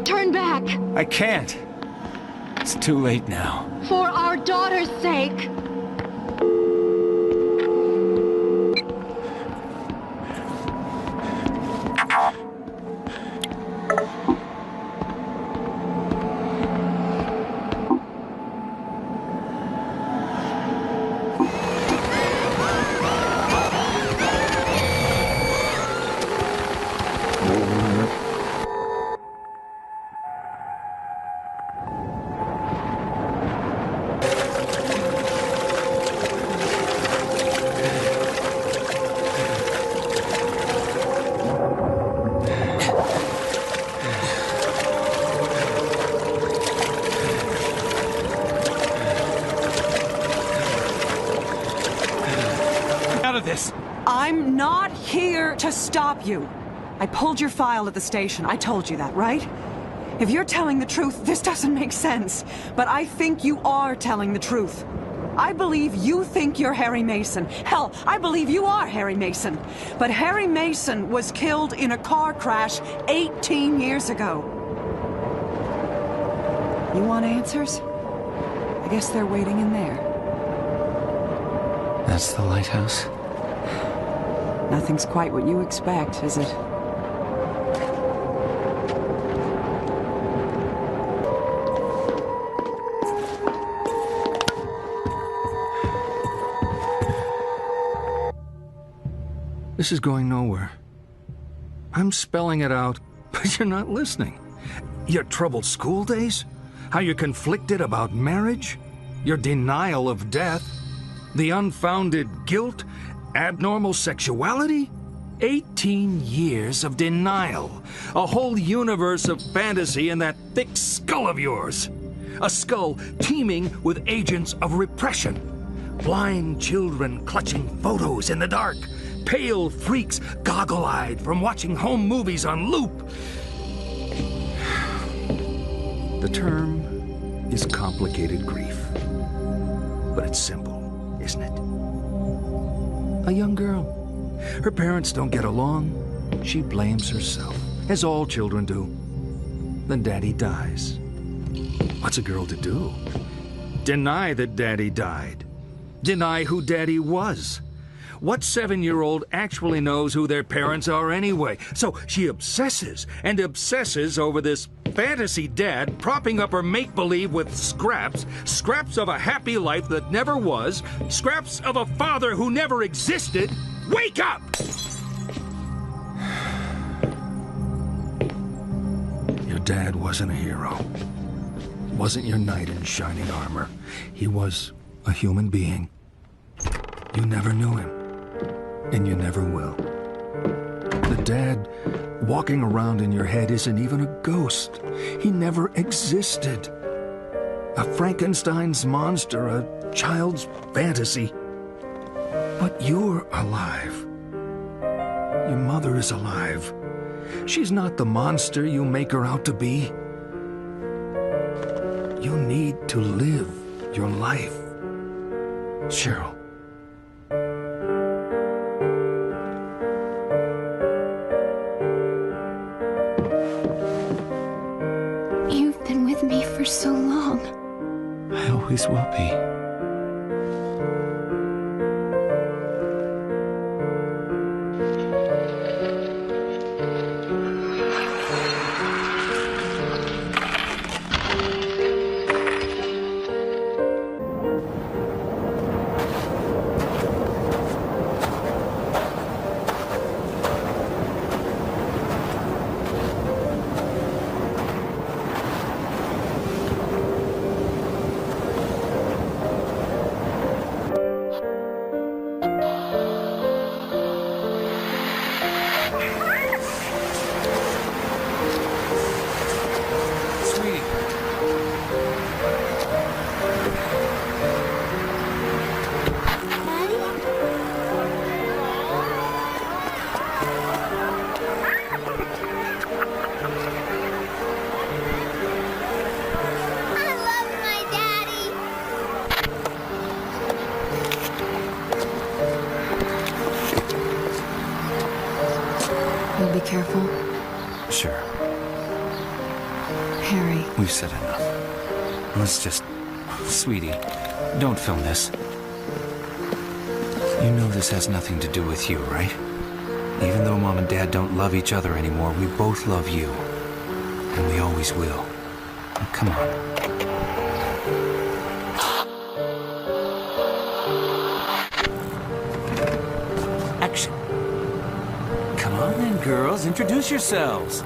Turn back! I can't. It's too late now. For our daughter's sake! this. I'm not here to stop you. I pulled your file at the station. I told you that, right? If you're telling the truth, this doesn't make sense. But I think you are telling the truth. I believe you think you're Harry Mason. Hell, I believe you are Harry Mason. But Harry Mason was killed in a car crash 18 years ago. You want answers? I guess they're waiting in there. That's the lighthouse? Nothing's quite what you expect, is it? This is going nowhere. I'm spelling it out, but you're not listening. Your troubled school days? How you're conflicted about marriage? Your denial of death? The unfounded guilt? Abnormal sexuality? 18 years of denial. A whole universe of fantasy in that thick skull of yours. A skull teeming with agents of repression. Blind children clutching photos in the dark. Pale freaks goggle-eyed from watching home movies on loop. The term is complicated grief. But it's simple, isn't it? A young girl. Her parents don't get along. She blames herself, as all children do. Then Daddy dies. What's a girl to do? Deny that Daddy died. Deny who Daddy was. What 7-year-old actually knows who their parents are anyway? So she obsesses and obsesses over this fantasy dad propping up her make-believe with scraps of a happy life that never was, scraps of a father who never existed. Wake up! Your dad wasn't a hero. Wasn't your knight in shining armor. He was a human being. You never knew him. And you never will. The dad walking around in your head isn't even a ghost. He never existed. A Frankenstein's monster, a child's fantasy. But you're alive. Your mother is alive. She's not the monster you make her out to be. You need to live your life. Cheryl. For so long. I always will be. You'll be careful? Sure. Harry. We've said enough. Let's just... Sweetie, don't film this. You know this has nothing to do with you, right? Even though Mom and Dad don't love each other anymore, we both love you. And we always will. Now, come on. Action. Come on then, girls. Introduce yourselves.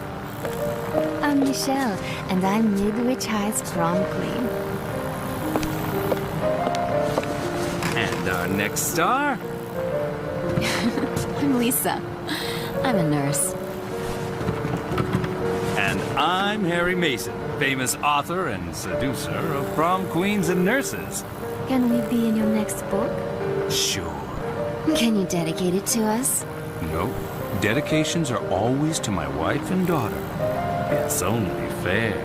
I'm Michelle, and I'm Midwich High's prom queen. And our next star? I'm Lisa. I'm a nurse. And I'm Harry Mason, famous author and seducer of prom queens and nurses. Can we be in your next book? Sure. Can you dedicate it to us? Nope. Dedications are always to my wife and daughter. It's only fair.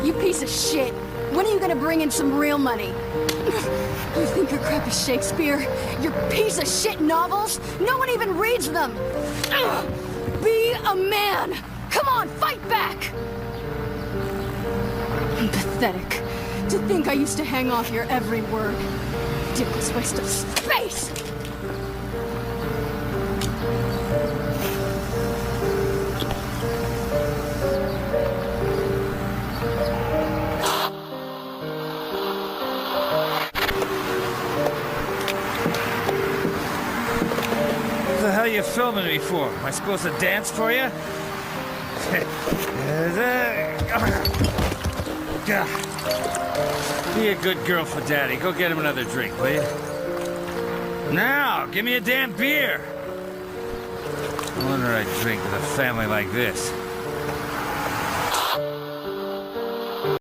You piece of shit! When are you gonna bring in some real money? You think your crap is Shakespeare? Your piece of shit novels? No one even reads them! Be a man! Come on, fight back! Pathetic. To think I used to hang off your every word. Ridiculous waste of space! What the hell are you filming me for? Am I supposed to dance for you? Be a good girl for Daddy. Go get him another drink, will you? Now, give me a damn beer. No wonder I drink with a family like this.